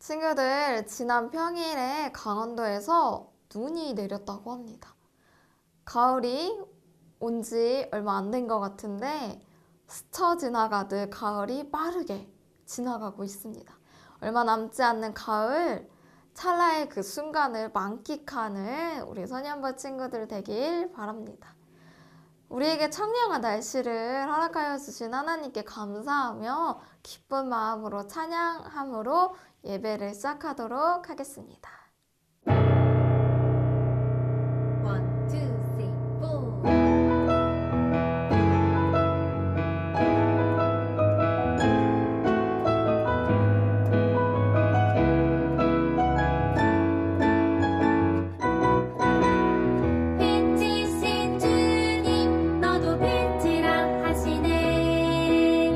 친구들, 지난 평일에 강원도에서 눈이 내렸다고 합니다. 가을이 온 지 얼마 안 된 것 같은데 스쳐 지나가듯 가을이 빠르게 지나가고 있습니다. 얼마 남지 않는 가을, 찰나의 그 순간을 만끽하는 우리 소년부 친구들 되길 바랍니다. 우리에게 청량한 날씨를 허락하여 주신 하나님께 감사하며 기쁜 마음으로 찬양함으로 예배를 시작하도록 하겠습니다. One, two, three, four. 빛이신 주님 너도 빛이라 하시네.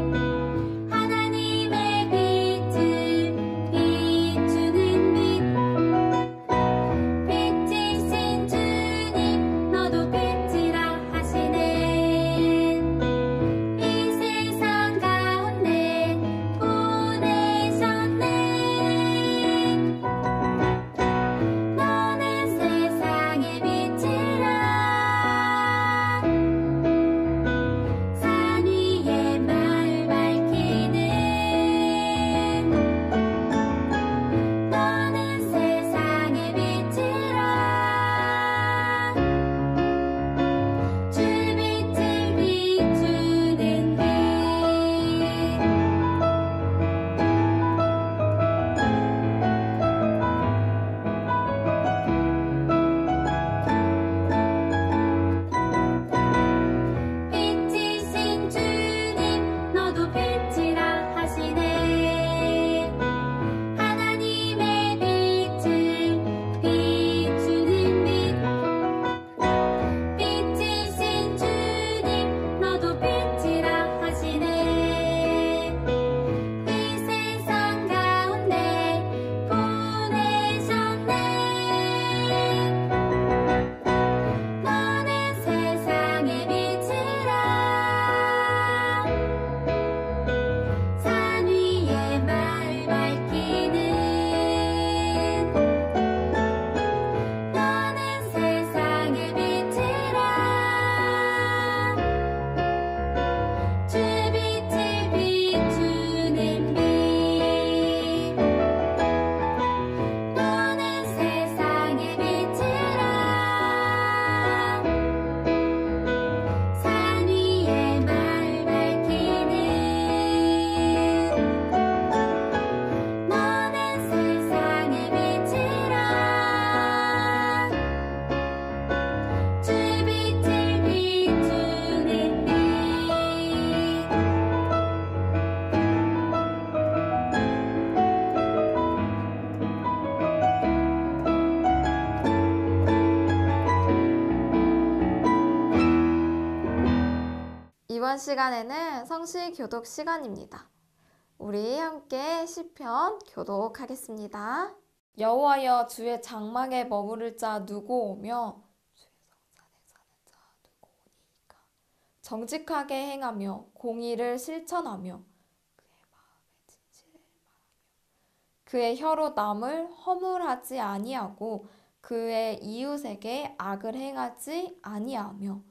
하나님의 빛을 비추는 빛. 빛이신 주님 너도 빛이라 하시네. 이 세상 가운데 보내셨네. 너는 세상의 빛이라. 산 위에 마을 밝히는. 너는 세상의 빛이라. 주빛을 비추는 빛. 빛이신 주님 너도 빛이라 하시네. 하나님의 빛을 비추는 빛. 빛이신 주님 너도 빛이라 하시네. 이 세상 가운데 보내셨네. 너는 세상의 빛이라. 산 위에 마을 밝히는. 너는 세상의 빛이라. 주빛을 비추는 빛. 너는 세상의 빛이라. 산 위에 마을 밝히는. 너는 세상의 빛이라. 주빛을 비추는 빛. 이번 시간에는 성시 교독 시간입니다. 우리 함께 시편 교독하겠습니다. 여호와여 주의 장막에 머무를 자 누구 오며 주의 성산에 사는 자 누구 오니이까. 정직하게 행하며 공의를 실천하며 그의 마음에 진실을 말하며 그의 혀로 남을 허물하지 아니하고 그의 이웃에게 악을 행하지 아니하며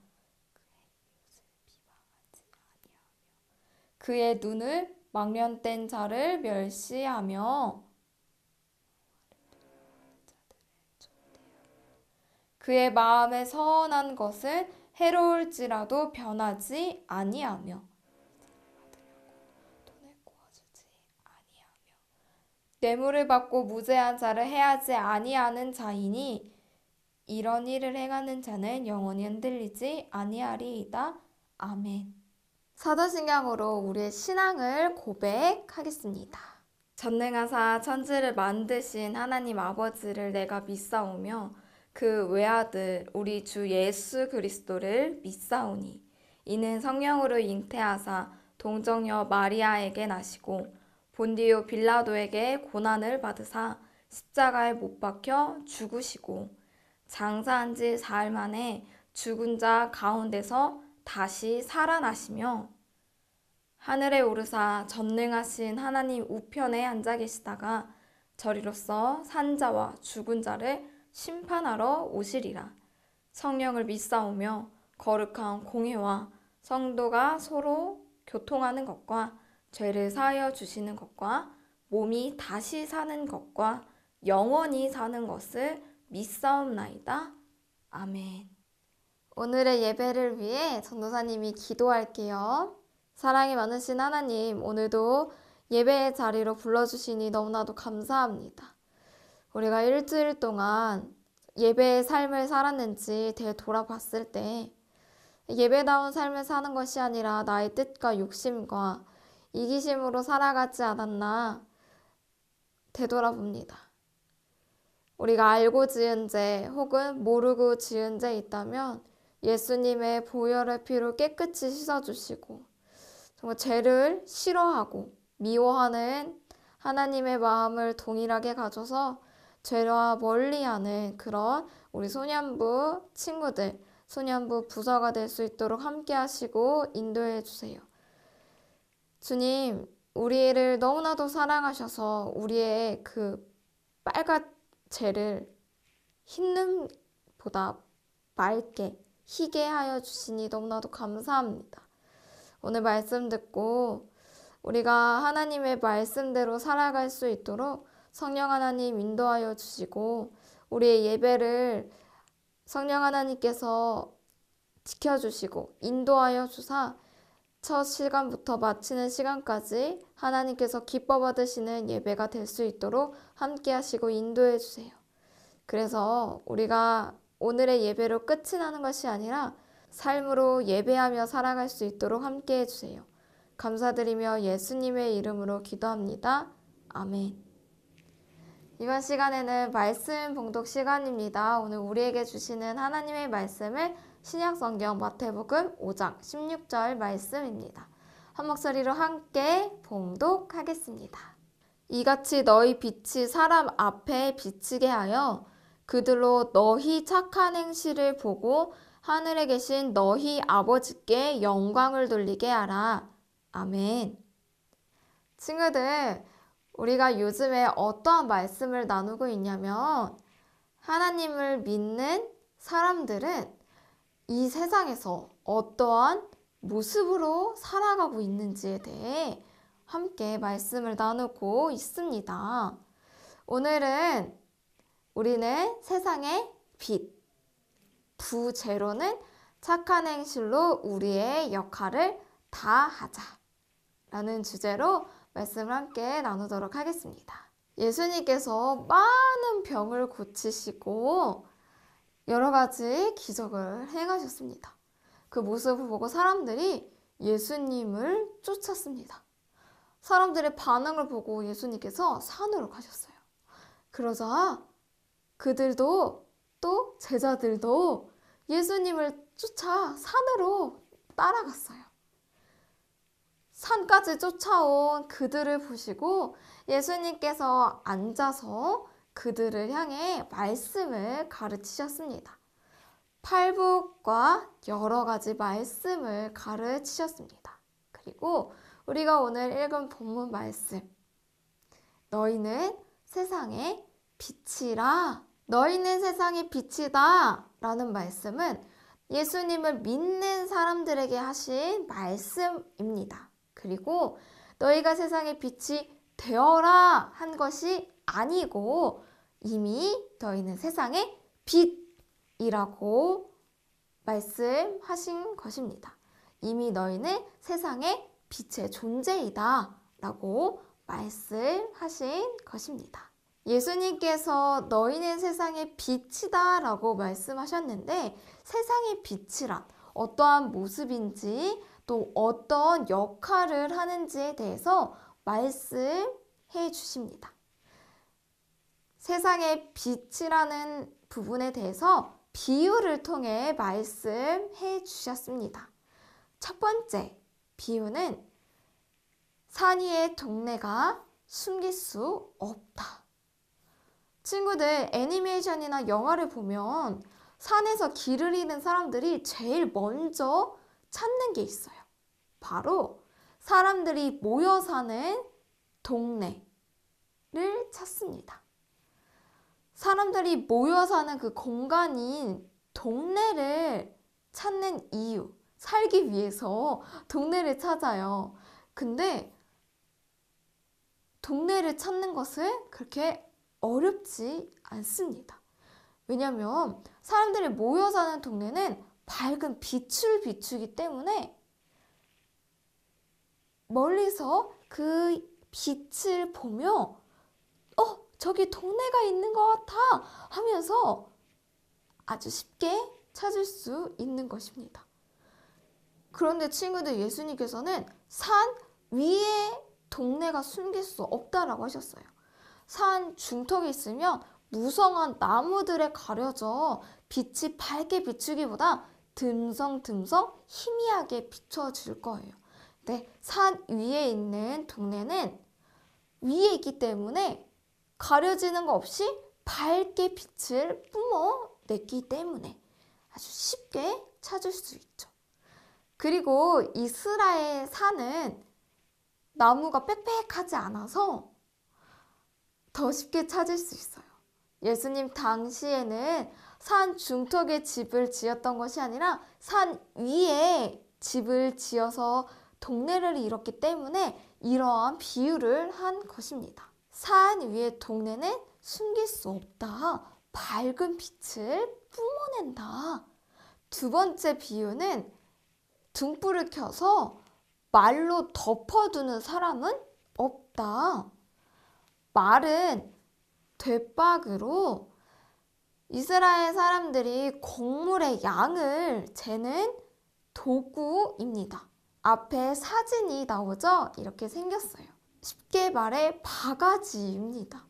그의 눈을 망령된 자를 멸시하며 그의 마음에 선한 것은 해로울지라도 변하지 아니하며 돈을 구워주지 아니하며 뇌물을 받고 무죄한 자를 해하지 아니하는 자이니 이런 일을 행하는 자는 영원히 흔들리지 아니하리이다. 아멘. 사도신경으로 우리의 신앙을 고백하겠습니다. 전능하사 천지를 만드신 하나님 아버지를 내가 믿사오며 그 외아들 우리 주 예수 그리스도를 믿사오니 이는 성령으로 잉태하사 동정녀 마리아에게 나시고 본디오 빌라도에게 고난을 받으사 십자가에 못 박혀 죽으시고 장사한 지 사흘 만에 죽은 자 가운데서 다시 살아나시며 하늘에 오르사 전능하신 하나님 우편에 앉아 계시다가 저리로서 산자와 죽은 자를 심판하러 오시리라. 성령을 믿사오며 거룩한 공회와 성도가 서로 교통하는 것과 죄를 사하여 주시는 것과 몸이 다시 사는 것과 영원히 사는 것을 믿사옵나이다. 아멘. 오늘의 예배를 위해 전도사님이 기도할게요. 사랑이 많으신 하나님, 오늘도 예배의 자리로 불러주시니 너무나도 감사합니다. 우리가 일주일 동안 예배의 삶을 살았는지 되돌아봤을 때 예배다운 삶을 사는 것이 아니라 나의 뜻과 욕심과 이기심으로 살아가지 않았나 되돌아봅니다. 우리가 알고 지은 죄 혹은 모르고 지은 죄 있다면 예수님의 보혈의 피로 깨끗이 씻어주시고 정말 죄를 싫어하고 미워하는 하나님의 마음을 동일하게 가져서 죄와 멀리하는 그런 우리 소년부 친구들, 소년부 부서가 될 수 있도록 함께 하시고 인도해 주세요. 주님, 우리를 너무나도 사랑하셔서 우리의 그 빨간 죄를 흰눈보다 맑게 희게 하여 주시니 너무나도 감사합니다. 오늘 말씀 듣고 우리가 하나님의 말씀대로 살아갈 수 있도록 성령 하나님 인도하여 주시고 우리의 예배를 성령 하나님께서 지켜주시고 인도하여 주사 첫 시간부터 마치는 시간까지 하나님께서 기뻐 받으시는 예배가 될 수 있도록 함께 하시고 인도해 주세요. 그래서 우리가 오늘의 예배로 끝이 나는 것이 아니라 삶으로 예배하며 살아갈 수 있도록 함께 해주세요. 감사드리며 예수님의 이름으로 기도합니다. 아멘. 이번 시간에는 말씀 봉독 시간입니다. 오늘 우리에게 주시는 하나님의 말씀은 신약성경 마태복음 5장 16절 말씀입니다. 한 목소리로 함께 봉독하겠습니다. 이같이 너희 빛이 사람 앞에 비치게 하여 그들로 너희 착한 행실을 보고 하늘에 계신 너희 아버지께 영광을 돌리게 하라. 아멘. 친구들, 우리가 요즘에 어떠한 말씀을 나누고 있냐면 하나님을 믿는 사람들은 이 세상에서 어떠한 모습으로 살아가고 있는지에 대해 함께 말씀을 나누고 있습니다. 오늘은 우리는 세상의 빛, 부제로는 착한 행실로 우리의 역할을 다하자 라는 주제로 말씀을 함께 나누도록 하겠습니다. 예수님께서 많은 병을 고치시고 여러 가지 기적을 행하셨습니다. 그 모습을 보고 사람들이 예수님을 쫓았습니다. 사람들의 반응을 보고 예수님께서 산으로 가셨어요. 그러자 그들도 또 제자들도 예수님을 쫓아 산으로 따라갔어요. 산까지 쫓아온 그들을 보시고 예수님께서 앉아서 그들을 향해 말씀을 가르치셨습니다. 팔복과 여러 가지 말씀을 가르치셨습니다. 그리고 우리가 오늘 읽은 본문 말씀, 너희는 세상의 빛이라, 너희는 세상의 빛이다 라는 말씀은 예수님을 믿는 사람들에게 하신 말씀입니다. 그리고 너희가 세상의 빛이 되어라 한 것이 아니고 이미 너희는 세상의 빛이라고 말씀하신 것입니다. 이미 너희는 세상의 빛의 존재이다 라고 말씀하신 것입니다. 예수님께서 너희는 세상의 빛이다 라고 말씀하셨는데 세상의 빛이란 어떠한 모습인지 또 어떤 역할을 하는지에 대해서 말씀해 주십니다. 세상의 빛이라는 부분에 대해서 비유를 통해 말씀해 주셨습니다. 첫 번째 비유는 산 위의 동네가 숨길 수 없다. 친구들, 애니메이션이나 영화를 보면 산에서 길을 잃은 사람들이 제일 먼저 찾는 게 있어요. 바로 사람들이 모여 사는 동네를 찾습니다. 사람들이 모여 사는 그 공간인 동네를 찾는 이유, 살기 위해서 동네를 찾아요. 근데 동네를 찾는 것은 그렇게 어렵지 않습니다. 왜냐하면 사람들이 모여 사는 동네는 밝은 빛을 비추기 때문에 멀리서 그 빛을 보며 저기 동네가 있는 것 같아 하면서 아주 쉽게 찾을 수 있는 것입니다. 그런데 친구들, 예수님께서는 산 위에 동네가 숨길 수 없다라고 하셨어요. 산 중턱에 있으면 무성한 나무들에 가려져 빛이 밝게 비추기보다 듬성듬성 희미하게 비춰질 거예요. 근데 산 위에 있는 동네는 위에 있기 때문에 가려지는 거 없이 밝게 빛을 뿜어냈기 때문에 아주 쉽게 찾을 수 있죠. 그리고 이스라엘 산은 나무가 빽빽하지 않아서 더 쉽게 찾을 수 있어요. 예수님 당시에는 산 중턱에 집을 지었던 것이 아니라 산 위에 집을 지어서 동네를 이뤘기 때문에 이러한 비유를 한 것입니다. 산 위의 동네는 숨길 수 없다. 밝은 빛을 뿜어낸다. 두 번째 비유는 등불을 켜서 말로 덮어두는 사람은 없다. 말은 돛박으로 이스라엘 사람들이 곡물의 양을 재는 도구입니다. 앞에 사진이 나오죠? 이렇게 생겼어요. 쉽게 말해 바가지입니다.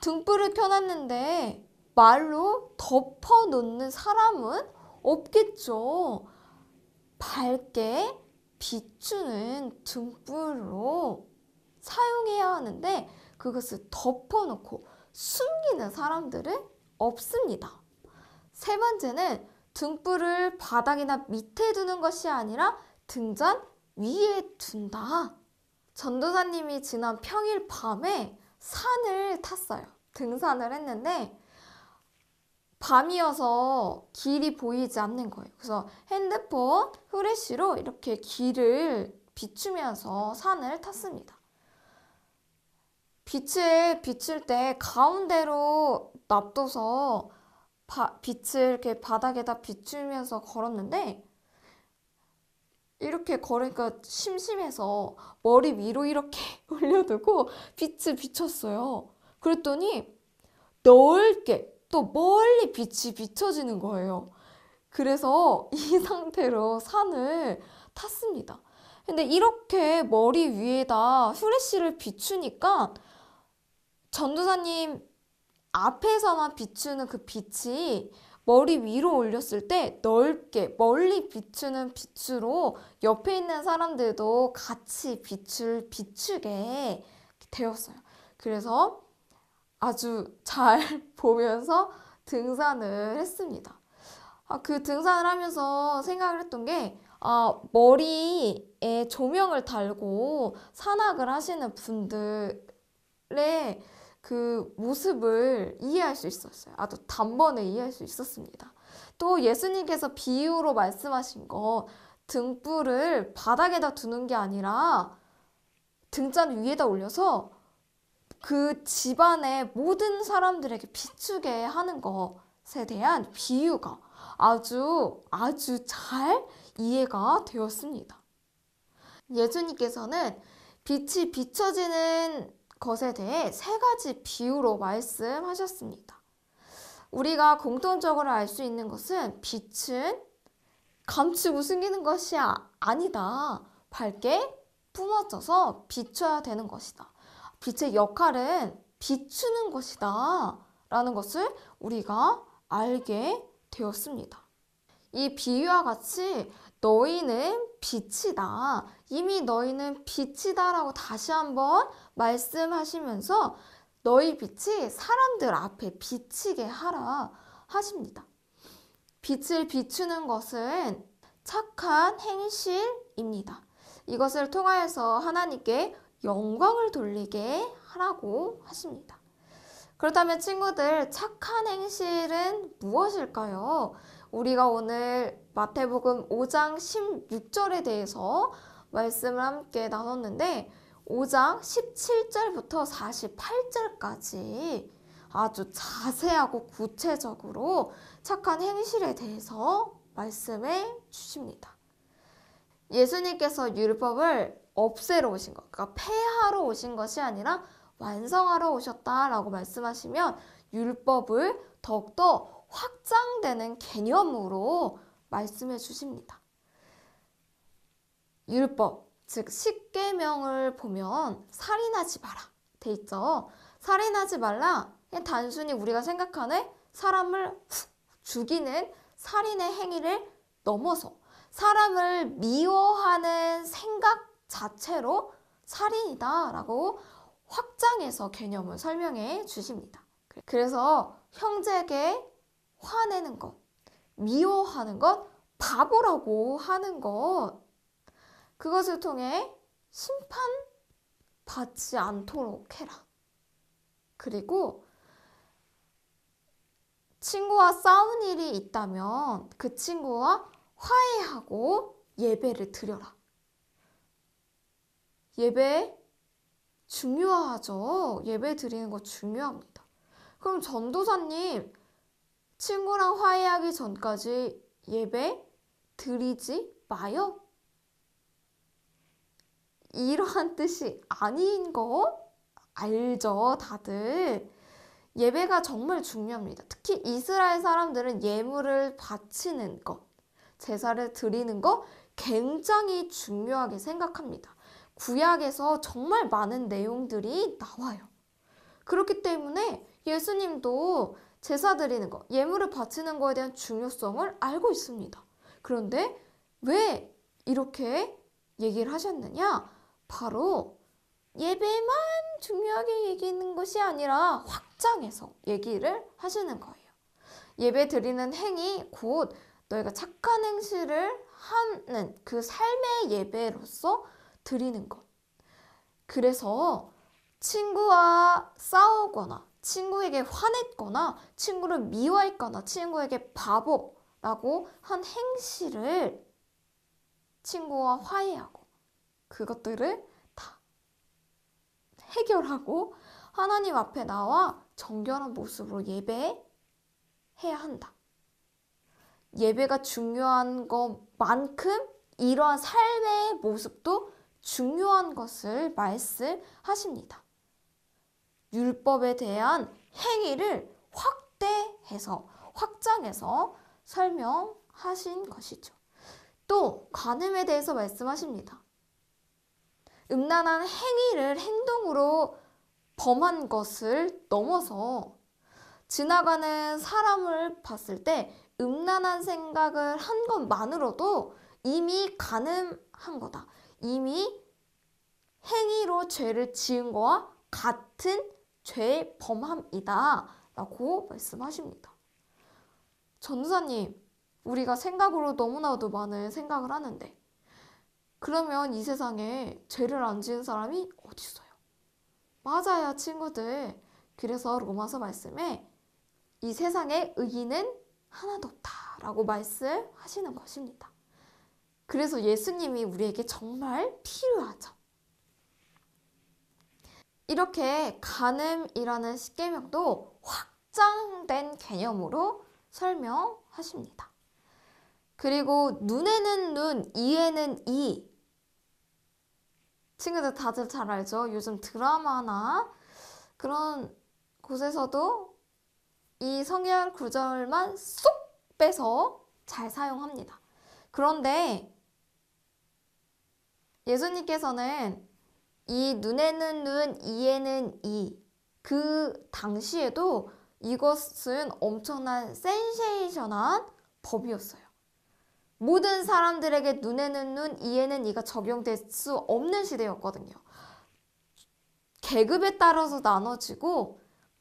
등불을 켜놨는데 말로 덮어놓는 사람은 없겠죠. 밝게 비추는 등불로 사용해야 하는데 그것을 덮어놓고 숨기는 사람들은 없습니다. 세 번째는 등불을 바닥이나 밑에 두는 것이 아니라 등잔 위에 둔다. 전도사님이 지난 평일 밤에 산을 탔어요. 등산을 했는데 밤이어서 길이 보이지 않는 거예요. 그래서 핸드폰 후레쉬로 이렇게 길을 비추면서 산을 탔습니다. 빛을 비출 때 가운데로 놔둬서 빛을 이렇게 바닥에다 비추면서 걸었는데 이렇게 걸으니까 심심해서 머리 위로 이렇게 올려두고 빛을 비췄어요. 그랬더니 넓게 또 멀리 빛이 비춰지는 거예요. 그래서 이 상태로 산을 탔습니다. 근데 이렇게 머리 위에다 후레쉬를 비추니까 전도사님 앞에서만 비추는 그 빛이 머리 위로 올렸을 때 넓게 멀리 비추는 빛으로 옆에 있는 사람들도 같이 빛을 비추게 되었어요. 그래서 아주 잘 보면서 등산을 했습니다. 그 등산을 하면서 생각을 했던 게 머리에 조명을 달고 산악을 하시는 분들의 그 모습을 이해할 수 있었어요. 아주 단번에 이해할 수 있었습니다. 또 예수님께서 비유로 말씀하신 거 등불을 바닥에다 두는 게 아니라 등잔 위에다 올려서 그 집안의 모든 사람들에게 비추게 하는 것에 대한 비유가 아주 잘 이해가 되었습니다. 예수님께서는 빛이 비춰지는 것에 대해 세 가지 비유로 말씀하셨습니다. 우리가 공통적으로 알 수 있는 것은 빛은 감추고 숨기는 것이 아니다. 밝게 뿜어져서 비춰야 되는 것이다. 빛의 역할은 비추는 것이다. 라는 것을 우리가 알게 되었습니다. 이 비유와 같이 너희는 빛이다. 이미 너희는 빛이다 라고 다시 한번 말씀하시면서 너희 빛이 사람들 앞에 비치게 하라 하십니다. 빛을 비추는 것은 착한 행실입니다. 이것을 통하여서 하나님께 영광을 돌리게 하라고 하십니다. 그렇다면 친구들, 착한 행실은 무엇일까요? 우리가 오늘 마태복음 5장 16절에 대해서 말씀을 함께 나눴는데 5장 17절부터 48절까지 아주 자세하고 구체적으로 착한 행실에 대해서 말씀해 주십니다. 예수님께서 율법을 없애러 오신 것, 그러니까 폐하러 오신 것이 아니라 완성하러 오셨다라고 말씀하시면 율법을 더욱더 확장되는 개념으로 말씀해 주십니다. 율법, 즉 10계명을 보면 살인하지 마라 돼 있죠. 살인하지 말라, 그냥 단순히 우리가 생각하는 사람을 죽이는 살인의 행위를 넘어서 사람을 미워하는 생각 자체로 살인이다 라고 확장해서 개념을 설명해 주십니다. 그래서 형제에게 화내는 것, 미워하는 것, 바보라고 하는 것, 그것을 통해 심판받지 않도록 해라. 그리고 친구와 싸운 일이 있다면 그 친구와 화해하고 예배를 드려라. 예배 중요하죠. 예배 드리는 거 중요합니다. 그럼 전도사님, 친구랑 화해하기 전까지 예배 드리지 마요? 이러한 뜻이 아닌 거 알죠, 다들? 예배가 정말 중요합니다. 특히 이스라엘 사람들은 예물을 바치는 것, 제사를 드리는 것 굉장히 중요하게 생각합니다. 구약에서 정말 많은 내용들이 나와요. 그렇기 때문에 예수님도 제사 드리는 것, 예물을 바치는 것에 대한 중요성을 알고 있습니다. 그런데 왜 이렇게 얘기를 하셨느냐? 바로 예배만 중요하게 얘기하는 것이 아니라 확장해서 얘기를 하시는 거예요. 예배 드리는 행위, 곧 너희가 착한 행실을 하는 그 삶의 예배로서 드리는 것. 그래서 친구와 싸우거나 친구에게 화냈거나 친구를 미워했거나 친구에게 바보라고 한 행실을 친구와 화해하고 그것들을 다 해결하고 하나님 앞에 나와 정결한 모습으로 예배해야 한다. 예배가 중요한 것만큼 이러한 삶의 모습도 중요한 것을 말씀하십니다. 율법에 대한 행위를 확대해서 확장해서 설명하신 것이죠. 또 간음에 대해서 말씀하십니다. 음란한 행위를 행동으로 범한 것을 넘어서 지나가는 사람을 봤을 때 음란한 생각을 한 것만으로도 이미 간음한 거다. 이미 행위로 죄를 지은 거와 같은 죄의 범함이다 라고 말씀하십니다. 전도사님, 우리가 생각으로 너무나도 많은 생각을 하는데 그러면 이 세상에 죄를 안 지은 사람이 어디 있어요? 맞아요, 친구들. 그래서 로마서 말씀에 이 세상에 의인은 하나도 없다라고 말씀하시는 것입니다. 그래서 예수님이 우리에게 정말 필요하죠. 이렇게 간음이라는 십계명도 확장된 개념으로 설명하십니다. 그리고 눈에는 눈, 이에는 이. 친구들 다들 잘 알죠? 요즘 드라마나 그런 곳에서도 이 성경 구절만 쏙 빼서 잘 사용합니다. 그런데 예수님께서는 이 눈에는 눈, 이에는 이. 그 당시에도 이것은 엄청난 센세이션한 법이었어요. 모든 사람들에게 눈에는 눈, 이에는 이가 적용될 수 없는 시대였거든요. 계급에 따라서 나눠지고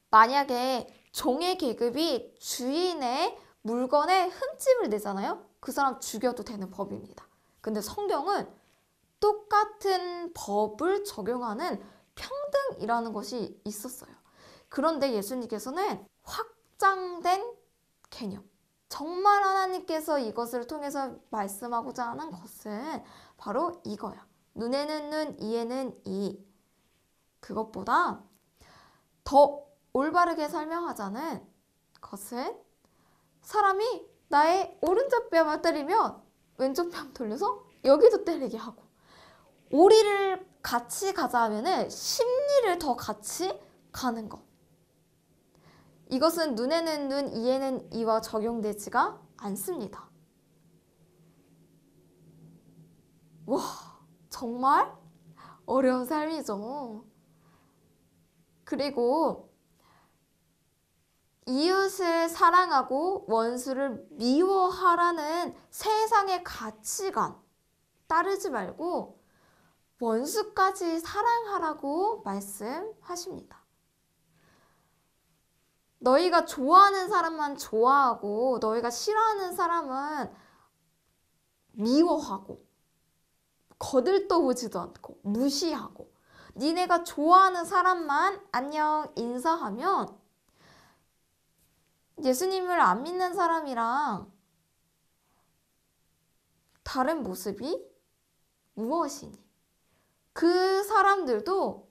만약에 종의 계급이 주인의 물건에 흠집을 내잖아요. 그 사람 죽여도 되는 법입니다. 근데 성경은 똑같은 법을 적용하는 평등이라는 것이 있었어요. 그런데 예수님께서는 확장된 개념, 정말 하나님께서 이것을 통해서 말씀하고자 하는 것은 바로 이거야. 눈에는 눈, 이에는 이. 그것보다 더 올바르게 설명하자는 것은 사람이 나의 오른쪽 뺨을 때리면 왼쪽 뺨 돌려서 여기도 때리게 하고, 오리를 같이 가자 하면은 심리를 더 같이 가는 것. 이것은 눈에는 눈, 이에는 이와 적용되지가 않습니다. 와, 정말 어려운 삶이죠. 그리고 이웃을 사랑하고 원수를 미워하라는 세상의 가치관 따르지 말고 원수까지 사랑하라고 말씀하십니다. 너희가 좋아하는 사람만 좋아하고 너희가 싫어하는 사람은 미워하고 거들떠보지도 않고 무시하고, 니네가 좋아하는 사람만 안녕 인사하면 예수님을 안 믿는 사람이랑 다른 모습이 무엇이니? 그 사람들도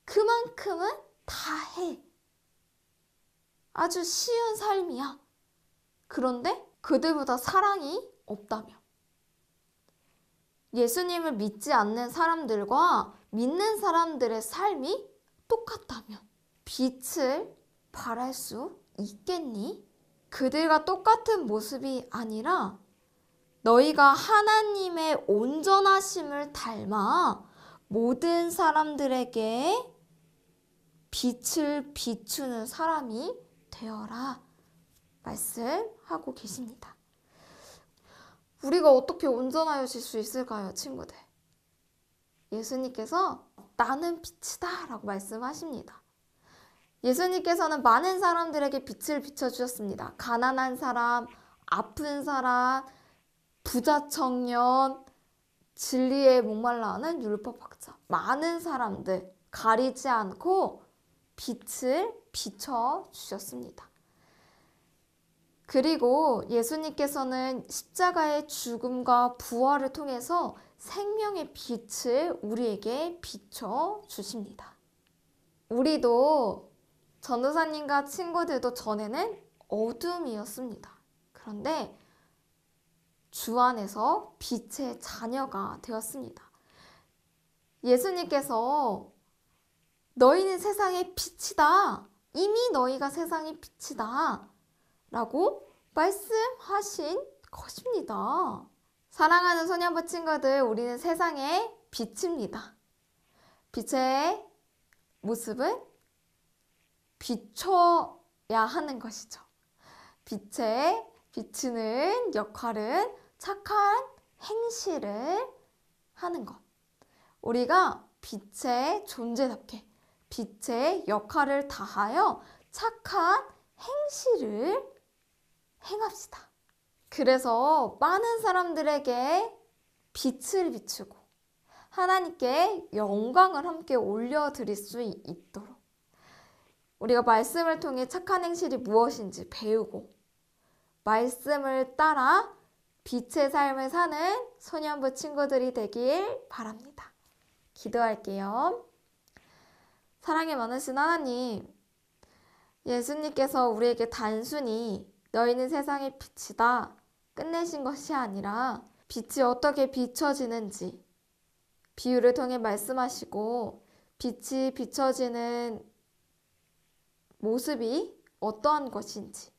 그만큼은 다 해. 아주 쉬운 삶이야. 그런데 그들보다 사랑이 없다면, 예수님을 믿지 않는 사람들과 믿는 사람들의 삶이 똑같다면 빛을 발할 수 있겠니? 그들과 똑같은 모습이 아니라 너희가 하나님의 온전하심을 닮아 모든 사람들에게 빛을 비추는 사람이 되어라 말씀하고 계십니다. 우리가 어떻게 온전하여질 수 있을까요, 친구들? 예수님께서 나는 빛이다 라고 말씀하십니다. 예수님께서는 많은 사람들에게 빛을 비춰주셨습니다. 가난한 사람, 아픈 사람, 부자 청년, 진리에 목말라하는 율법학자, 많은 사람들 가리지 않고 빛을 비춰주셨습니다. 그리고 예수님께서는 십자가의 죽음과 부활을 통해서 생명의 빛을 우리에게 비춰주십니다. 우리도 전도사님과 친구들도 전에는 어둠이었습니다. 그런데 주 안에서 빛의 자녀가 되었습니다. 예수님께서 너희는 세상의 빛이다. 이미 너희가 세상의 빛이다. 라고 말씀하신 것입니다. 사랑하는 소년부 친구들, 우리는 세상의 빛입니다. 빛의 모습은 비춰야 하는 것이죠. 빛에 비추는 역할은 착한 행실을 하는 것. 우리가 빛의 존재답게 빛의 역할을 다하여 착한 행실을 행합시다. 그래서 많은 사람들에게 빛을 비추고 하나님께 영광을 함께 올려드릴 수 있도록 우리가 말씀을 통해 착한 행실이 무엇인지 배우고 말씀을 따라 빛의 삶을 사는 소년부 친구들이 되길 바랍니다. 기도할게요. 사랑이 많으신 하나님, 예수님께서 우리에게 단순히 너희는 세상의 빛이다 끝내신 것이 아니라 빛이 어떻게 비춰지는지 비유를 통해 말씀하시고 빛이 비춰지는 모습이 어떠한 것인지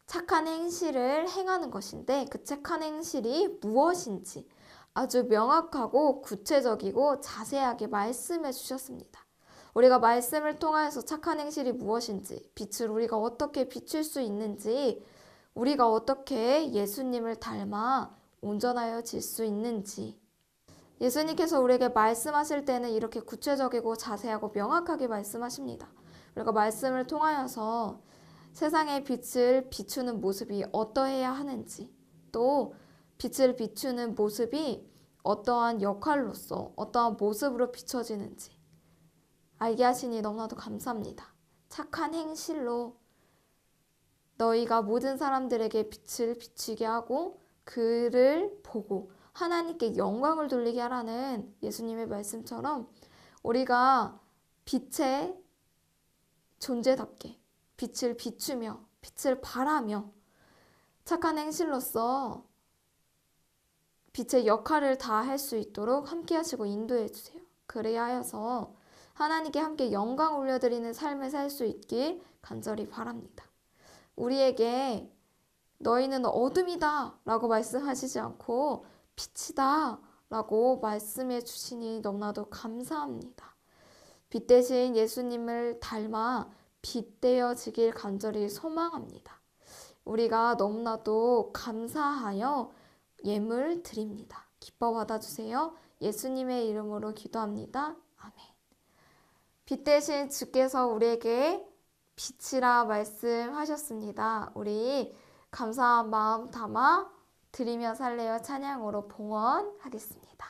착한 행실을 행하는 것인데 그 착한 행실이 무엇인지 아주 명확하고 구체적이고 자세하게 말씀해 주셨습니다. 우리가 말씀을 통하여서 착한 행실이 무엇인지, 빛을 우리가 어떻게 비출 수 있는지, 우리가 어떻게 예수님을 닮아 온전하여질 수 있는지, 예수님께서 우리에게 말씀하실 때는 이렇게 구체적이고 자세하고 명확하게 말씀하십니다. 우리가 말씀을 통하여서 세상의 빛을 비추는 모습이 어떠해야 하는지, 또 빛을 비추는 모습이 어떠한 역할로서 어떠한 모습으로 비춰지는지 알게 하시니 너무나도 감사합니다. 착한 행실로 너희가 모든 사람들에게 빛을 비추게 하고 그를 보고 하나님께 영광을 돌리게 하라는 예수님의 말씀처럼 우리가 빛의 존재답게 빛을 비추며 빛을 발하며 착한 행실로서 빛의 역할을 다 할 수 있도록 함께 하시고 인도해 주세요. 그래야 하여서 하나님께 함께 영광 올려드리는 삶을 살 수 있길 간절히 바랍니다. 우리에게 너희는 어둠이다 라고 말씀하시지 않고 빛이다 라고 말씀해 주시니 너무나도 감사합니다. 빛 대신 예수님을 닮아 빛되어지길 간절히 소망합니다. 우리가 너무나도 감사하여 예물 드립니다. 기뻐 받아주세요. 예수님의 이름으로 기도합니다. 아멘. 빛 대신 주께서 우리에게 빛이라 말씀하셨습니다. 우리 감사한 마음 담아 드리며 살래요 찬양으로 봉헌하겠습니다.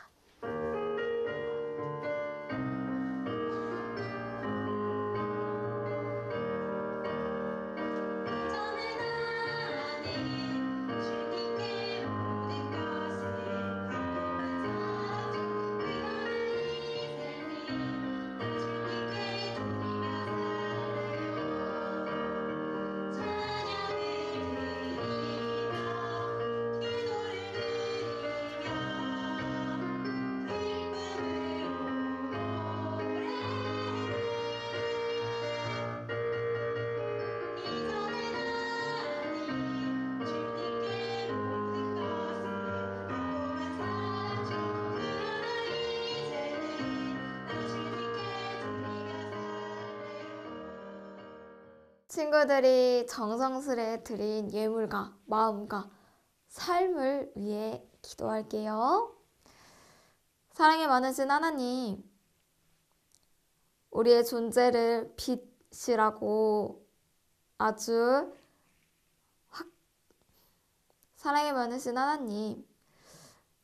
친구들이 정성스레 드린 예물과 마음과 삶을 위해 기도할게요. 사랑이 많으신 하나님, 우리의 존재를 빛이라고 아주 사랑이 많으신 하나님,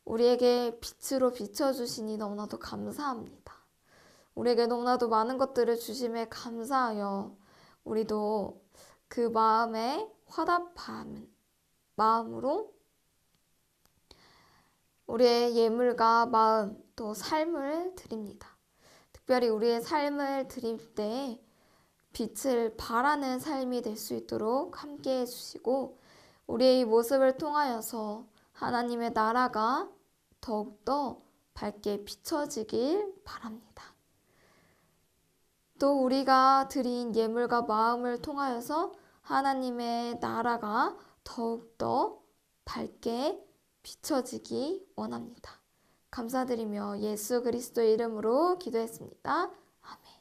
우리에게 빛으로 비춰주시니 너무나도 감사합니다. 우리에게 너무나도 많은 것들을 주심에 감사하여 우리도 그 마음에 화답한 마음으로 우리의 예물과 마음 또 삶을 드립니다. 특별히 우리의 삶을 드릴 때 빛을 발하는 삶이 될 수 있도록 함께 해주시고 우리의 이 모습을 통하여서 하나님의 나라가 더욱더 밝게 비춰지길 바랍니다. 또 우리가 드린 예물과 마음을 통하여서 하나님의 나라가 더욱더 밝게 비춰지기 원합니다. 감사드리며 예수 그리스도의 이름으로 기도했습니다. 아멘.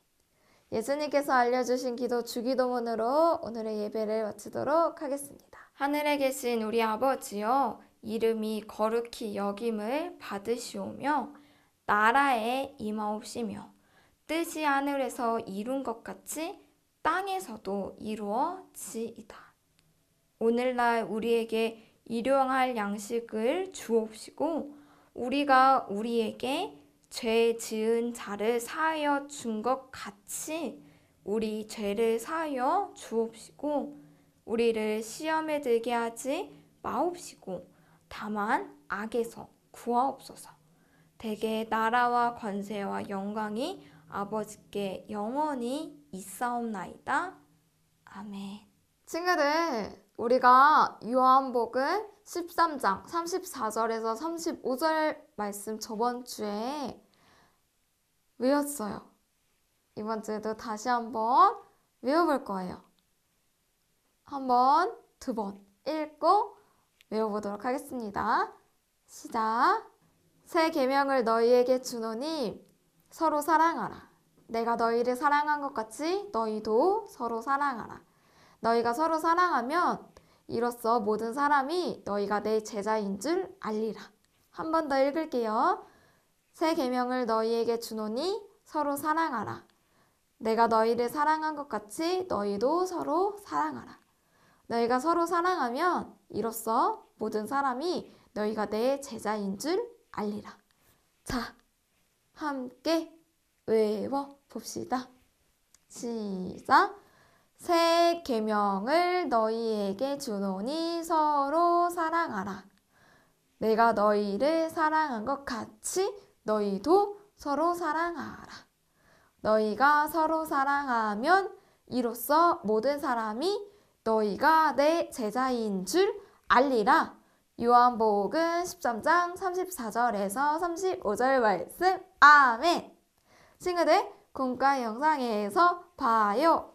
예수님께서 알려주신 기도 주기도문으로 오늘의 예배를 마치도록 하겠습니다. 하늘에 계신 우리 아버지여, 이름이 거룩히 여김을 받으시오며 나라에 임하옵시며 뜻이 하늘에서 이룬 것 같이 땅에서도 이루어지이다. 오늘날 우리에게 일용할 양식을 주옵시고 우리가 우리에게 죄 지은 자를 사하여 준 것 같이 우리 죄를 사하여 주옵시고 우리를 시험에 들게 하지 마옵시고 다만 악에서 구하옵소서. 대개 나라와 권세와 영광이 아버지께 영원히 있사옵나이다. 아멘. 친구들, 우리가 요한복음 13장 34절에서 35절 말씀 저번 주에 외웠어요. 이번 주에도 다시 한번 외워볼 거예요. 한 번, 두 번 읽고 외워보도록 하겠습니다. 시작. 새 계명을 너희에게 주노니 서로 사랑하라. 내가 너희를 사랑한 것 같이 너희도 서로 사랑하라. 너희가 서로 사랑하면 이로써 모든 사람이 너희가 내 제자인 줄 알리라. 한 번 더 읽을게요. 새 계명을 너희에게 주노니 서로 사랑하라. 내가 너희를 사랑한 것 같이 너희도 서로 사랑하라. 너희가 서로 사랑하면 이로써 모든 사람이 너희가 내 제자인 줄 알리라. 자, 함께 외워봅시다. 시작. 새 계명을 너희에게 주노니 서로 사랑하라. 내가 너희를 사랑한 것 같이 너희도 서로 사랑하라. 너희가 서로 사랑하면 이로써 모든 사람이 너희가 내 제자인 줄 알리라. 요한복음 13장 34절에서 35절 말씀. 아멘. 친구들, 공과 영상에서 봐요.